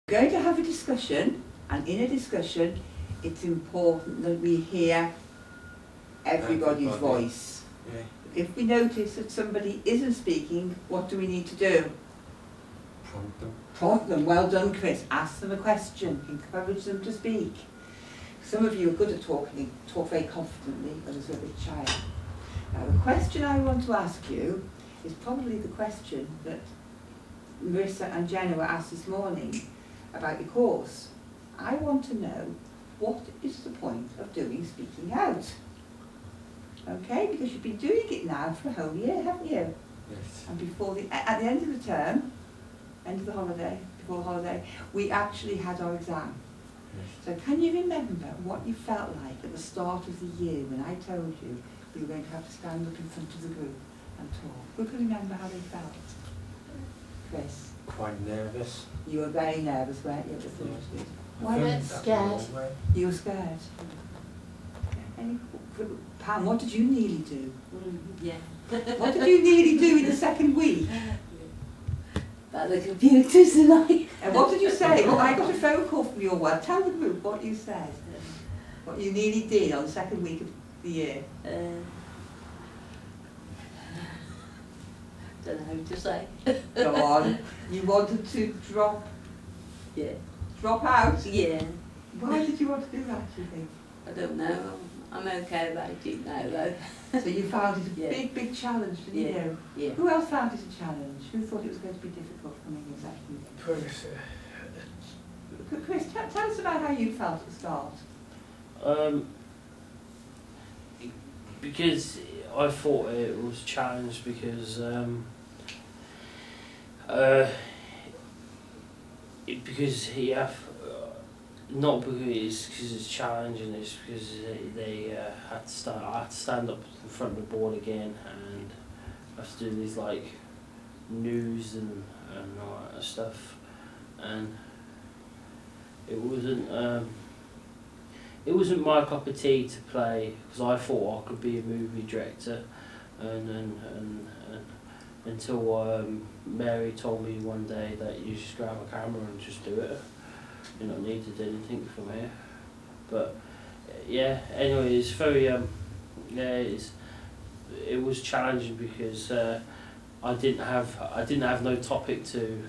We're going to have a discussion, and in a discussion it's important that we hear everybody's voice. Yeah. If we notice that somebody isn't speaking, what do we need to do? Prompt them. Prompt them. Well done, Chris. Ask them a question. Encourage them to speak. Some of you are good at talking, talk very confidently, others are a bit shy. Now the question I want to ask you is probably the question that Marissa and Jenna were asked this morning about your course. I want to know, what is the point of doing speaking out? Okay, because you've been doing it now for a whole year, haven't you? Yes. And at the end of the term, end of the holiday, before the holiday, we actually had our exam. Yes. So can you remember what you felt like at the start of the year when I told you you were going to have to stand up in front of the group and talk? Who can remember how they felt? Chris? Quite nervous. You were very nervous, weren't you, at the thought of it? Why I were think you that scared? was all right. You were scared. Pam, what did you nearly do? Yeah. What did you nearly do in the second week? About the computers tonight. And what did you say? Well, I got a phone call from your wife. Tell the group what you said. What you nearly did on the second week of the year. Don't know what to say. Go on. You wanted to drop out? Yeah. Why did you want to do that, do you think? I don't know. I'm okay about it now though. So you found it a Yeah. big challenge, didn't Yeah. you? Yeah. Who else found it a challenge? Who thought it was going to be difficult coming in second? Chris, tell us about how you felt at the start. Because I thought it was a challenge because you have not because it's challenging, it's because they I had to stand up in front of the board again and I have to do these like news and all that stuff, and it wasn't my cup of tea to play because I thought I could be a movie director, and until Mary told me one day that you just grab a camera and just do it. You don't need to do anything from here. But yeah, anyway, it's very it was challenging because I didn't have no topic to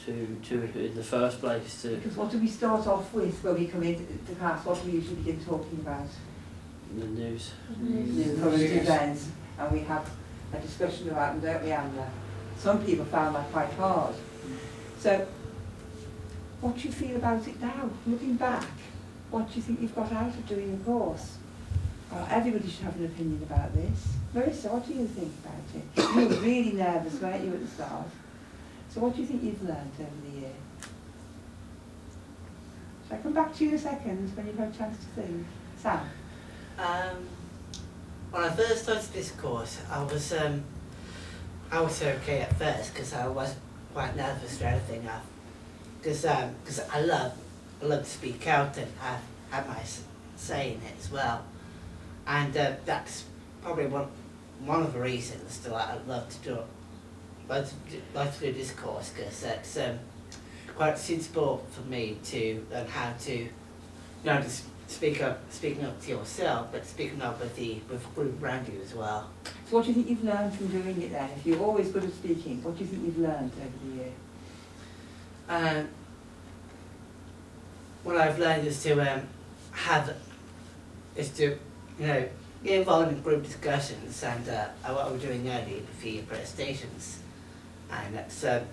in the first place to. Because what do we start off with when we come into class? What do we usually begin talking about? The news. Current events, and we have a discussion about them, don't we, Amber? Some people found that quite hard. So, what do you feel about it now? Looking back, what do you think you've got out of doing the course? Everybody should have an opinion about this. Marissa, what do you think about it? You were really nervous, weren't you, at the start? So what do you think you've learned over the year? Shall I come back to you in a second when you've had a chance to think? Sam? When I first started this course, I was okay at first because I was quite nervous for everything. Because I love to speak out and have my say in it as well, and that's probably one of the reasons that I love to do this course, because it's quite suitable for me to learn how to, just speaking up to yourself, but speaking up with the group around you as well. So what do you think you've learned from doing it then? If you're always good at speaking, what do you think you've learned over the year? What I've learned is to get involved in group discussions and what we're doing earlier for your presentations, and that's a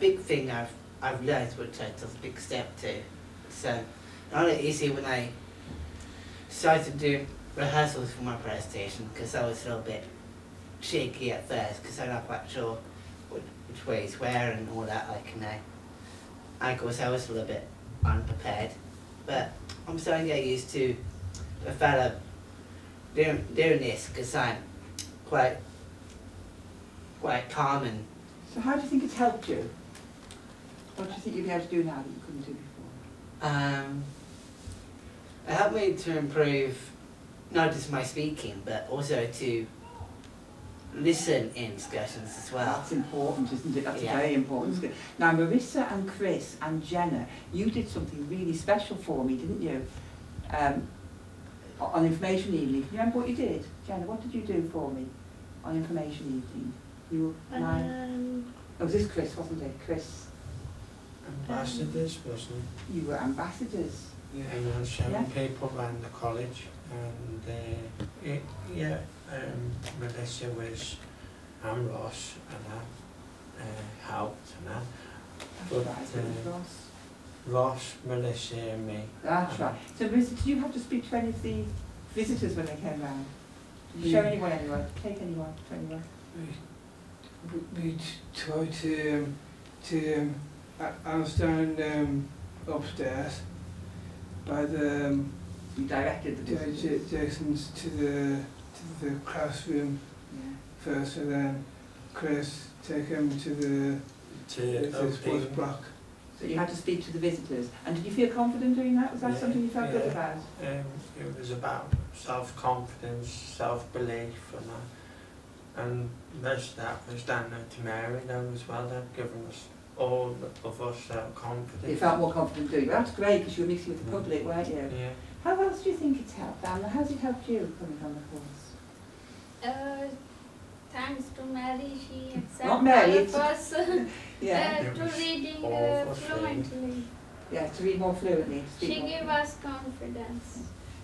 big thing I've learned, which I took a big step to. So not easy when I started doing rehearsals for my presentation, because I was a little bit shaky at first because I'm not quite sure which way is where and all that, and of course I was a little bit unprepared, but I'm starting to get used to the fact of doing this because I'm quite calm. And so how do you think it's helped you? What do you think you'll be able to do now that you couldn't do before? It helped me to improve not just my speaking, but also to listen in discussions as well. That's important, isn't it? That's Yeah. very important. Now, Marissa and Chris and Jenna, you did something really special for me, didn't you? On information evening. Can you remember what you did? Jenna, what did you do for me on information evening? You were oh, was this Chris, wasn't it? Chris, Ambassadors, wasn't you were ambassadors. it? And showing Yeah. people around the college. And Melissa was, and Ross, and that helped, and that. That's But, right, it was Ross. Ross, Melissa, and me. That's right. So, Marissa, did you have to speak to any of the visitors when they came round? Did you show anyone anywhere? Take anyone to anywhere? We tried to I was down upstairs by the You directed the visitors? Jason's to the classroom Yeah. first, and then Chris take him to the sports opening. block. So you had to speak to the visitors. And did you feel confident doing that? Was that Yeah, something you felt good yeah. about? It was about self-confidence, self-belief, and that. And most of that was down there to Mary though as well. They've given us all of us self-confidence. You felt more confident doing it. That's great because you were mixing with the public, weren't you? Yeah. How else do you think it's helped, Anna? How's it helped you coming on the course? Thanks to Mary, she accepted Not Mary, all of it's- us Yeah. It to was reading all of us, fluently. Yeah, to read more fluently. To speak She more gave fluently. us confidence.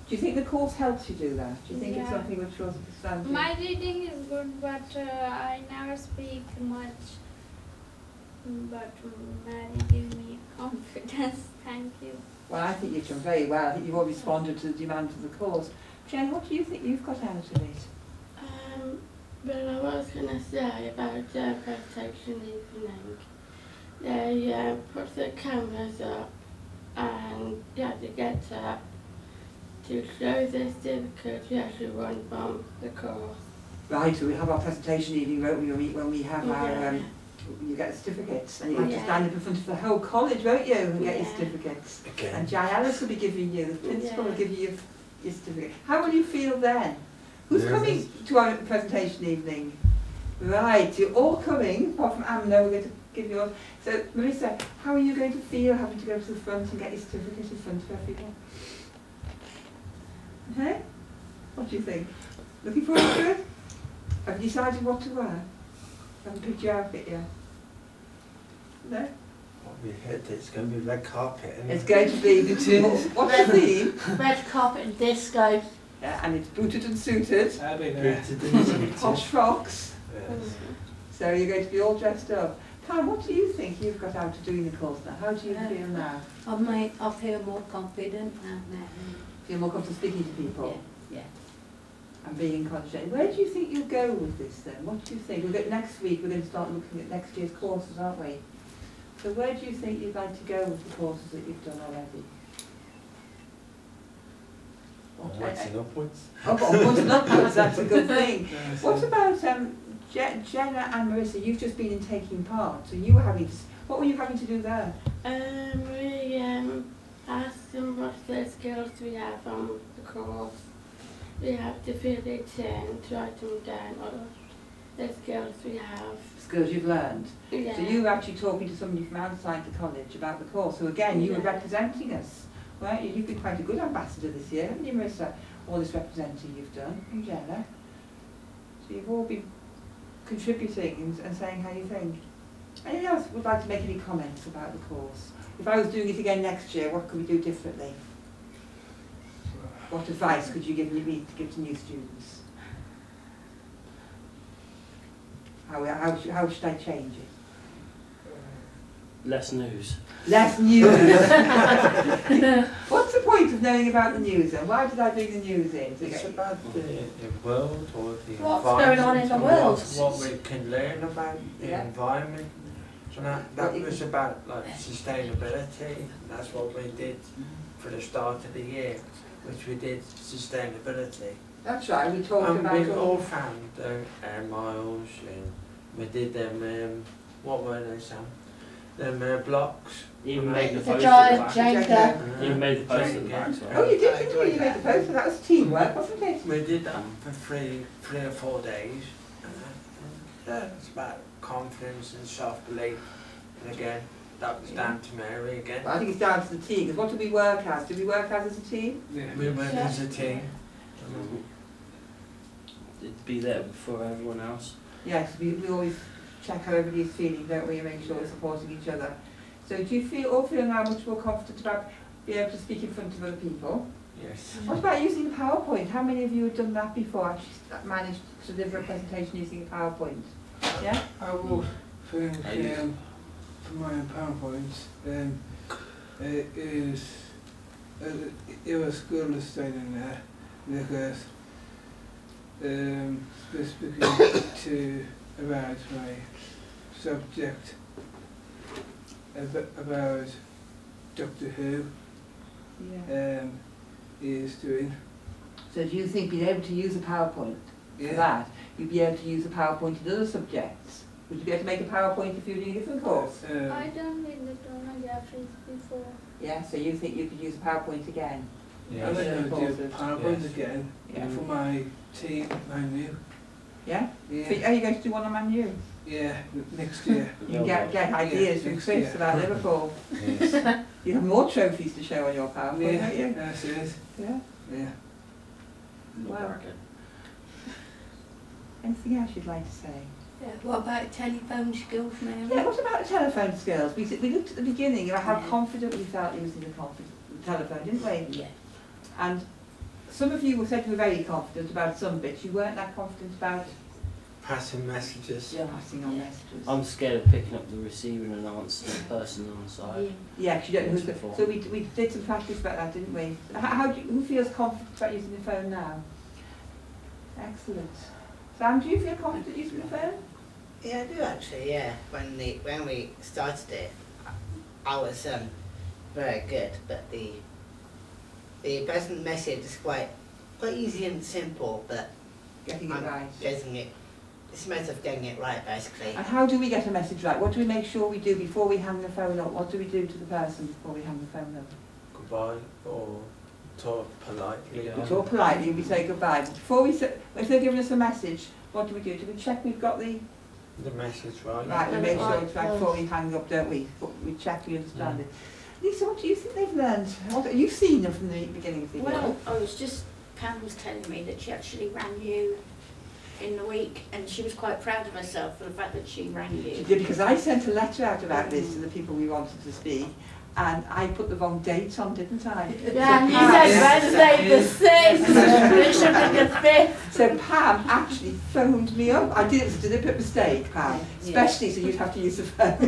Do you think the course helps you do that? Do you think it's Yeah. something which was standing? My reading is good, but I never speak much. But Mary gave me confidence. Thank you. Well, I think you've done very well. I think you've all responded to the demands of the course. Jen, what do you think you've got out of it? Well, I was going to say about protection evening. They put the cameras up and you had to get up to show the certificate you actually won from the course. Right, so we have our presentation evening, won't we, when we have our, Yeah. you get the certificates, and you have to Yeah. stand up in front of the whole college, won't you, and get your Yeah. certificates. Again. And Jai Ellis will be giving you, the principal will Yeah. give you your certificate. How will you feel then? Who's coming to our presentation evening? Right, you're all coming, apart from Amna, we're going to give yours. So, Marissa, how are you going to feel having to go to the front and get your certificate in front of everyone? Hey? What do you think? Looking forward to it? Have you decided what to wear? Haven't picked your outfit yet? No? What we heard, it's going to be red carpet. Isn't It's it? going to be the what's the theme? Red carpet and disco. Yeah, and it's booted and suited, I'll be there. posh frocks. Yes. So you're going to be all dressed up. Pam, what do you think you've got out of doing the course now? How do you feel now? I feel more confident now. Feel more comfortable speaking to people Yeah. and being encouraged. Where do you think you'll go with this then? What do you think? Next week we're going to start looking at next year's courses, aren't we? So where do you think you'd like to go with the courses that you've done already? Onwards and upwards. Oh, but onwards and upwards, that's a good thing. Yes, What about Jenna and Marissa? You've just been in taking part, so you were having to, what were you having to do there? We asked them what the skills we have on the course. We have to fill it in, to write them down, all the skills we have. Skills you've learned. Yeah. So you were actually talking to somebody from outside the college about the course. So again, you were Yeah. representing us, weren't you? You've been quite a good ambassador this year, haven't you, Marissa? All this representing you've done, and Jenna. So you've all been contributing and saying how you think. Anyone else would like to make any comments about the course? If I was doing it again next year, what could we do differently? What advice could you give me to give to new students? How should I change it? Less news. Less news. What's the point of knowing about the news then? Why did I bring the news in? It's about the world or the What's environment. going on in the and world? What we can learn about the Yeah. environment. And that was about like sustainability. That's what we did for the start of the year, which we did sustainability. That's right, we talked And about we all found air miles, and we did them, what were they, Sam? Them blocks. Even made the It's a post giant at the back. Jenga. Even made the post at the back. Oh, you did, didn't you? You made the poster. That was teamwork, wasn't it? We did that for three or 4 days, It's about confidence and self-belief. And again, that was down to Mary again. But I think it's down to the team, because what do we work as? Do we work as a team? Yeah. We went as a team. It'd be there for everyone else. Yes, we always check how everybody's feeling, don't we, and make sure we're supporting each other. So do you all feel now much more confident about being able to speak in front of other people? Yes. What about using PowerPoint? How many of you have done that before, actually managed to deliver a presentation using a PowerPoint? Yeah? I will think for my PowerPoint, it was good to stay in there because specifically to about my subject about Doctor Who Yeah. is doing. So do you think being able to use a PowerPoint for that, you'd be able to use a PowerPoint in other subjects? Would you be able to make a PowerPoint if you were doing a different course? I done with the tomography before. Yeah, so you think you could use a PowerPoint again? I'm going to do Yes. PowerPoint again Yeah. for my team, my new. Yeah? Yeah. So are you going to do one on Man U? Yeah, next year. You can get ideas from next Chris year. about Liverpool. Yes. You have more trophies to show on your PowerPoint, Yeah, don't you? that's it. Yeah. Yeah. Well. Anything else you'd like to say? Yeah, what about telephone skills, Mary? Yeah, what about the telephone skills? We looked at the beginning about how confident we felt using the telephone, didn't we? Yeah. And some of you said you were very confident about some bits. You weren't that confident about Passing messages. passing on messages. I'm scared of picking up the receiver and answering the person on the side. Yeah, because you don't know who's Before. so we did some practice about that, didn't we? Who feels confident about using the phone now? Excellent. Sam, do you feel confident using the phone? Yeah, I do actually. Yeah, when we started it, I was very good, but the present message is quite easy and simple, but Getting it I'm right. getting it. It's a matter of getting it right, basically. And how do we get a message right? What do we make sure we do before we hang the phone up? What do we do to the person before we hang the phone up? Goodbye, or talk politely. Yeah. We talk politely, we say goodbye. But before we say, if they're giving us a message, what do we do? Do we check we've got the The message right. right? We make sure it's right before we hang up, don't we? We check we understand it. Lisa, what do you think they've learned? What have you seen them from the beginning of the year? Well, I was just, Pam was telling me that she actually rang you in the week, and she was quite proud of herself for the fact that she rang She you. did, because I sent a letter out about this to the people we wanted to speak, and I put the wrong date on, didn't I? Yeah, and you Pam- said Wednesday the 6th, and it should be the 5th. So Pam actually phoned me up. I did it was a deliberate mistake, Pam, especially so you'd have to use the phone.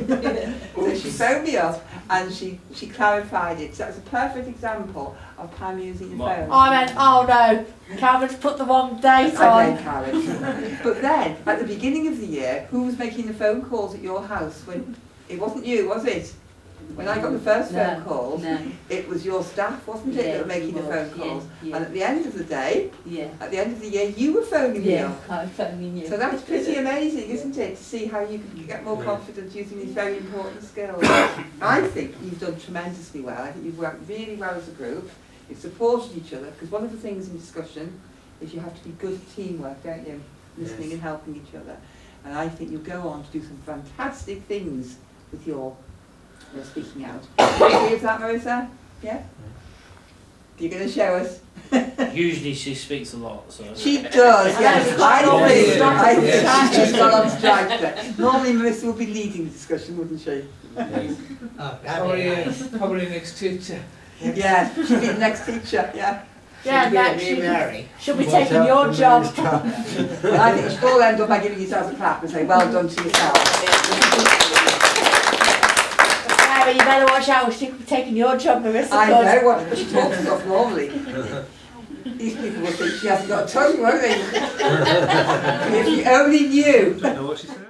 So she phoned me up and she clarified it. So that was a perfect example of Pam using the phone. I went, oh no, Cameron's put the wrong date I know, on. Karen. But then, at the beginning of the year, who was making the phone calls at your house when it wasn't you, was it? When I got the first phone calls, it was your staff, wasn't it, that were making the phone calls? Yeah, And at the end of the day, yeah. at the end of the year, you were phoning me up. I'm phoning you. So that's pretty amazing, isn't it, to see how you can get more confident using these very important skills. I think you've done tremendously well. I think you've worked really well as a group. You've supported each other, because one of the things in discussion is you have to be good at teamwork, don't you? Listening Yes. and helping each other. And I think you'll go on to do some fantastic things with your speaking out. Do you agree with that, Marissa? Yeah? You're going to show us? Usually she speaks a lot, so. She does, yes. I think she's got on strike there. Normally Marissa would be leading the discussion, wouldn't she? Yes. Oh, that'd be nice. Probably next teacher. Yeah, she'll be the next teacher, yeah. Yeah, Should next be she'll Mary. she'll be taking your job. And I think you should all end up by giving yourselves a clap and say, well done to yourself. Mary, you better watch out, she'll be taking your job, Marissa. I know what, but she talks stuff normally. These people will think she hasn't got a tongue, won't they? If you only knew. Don't know what she said.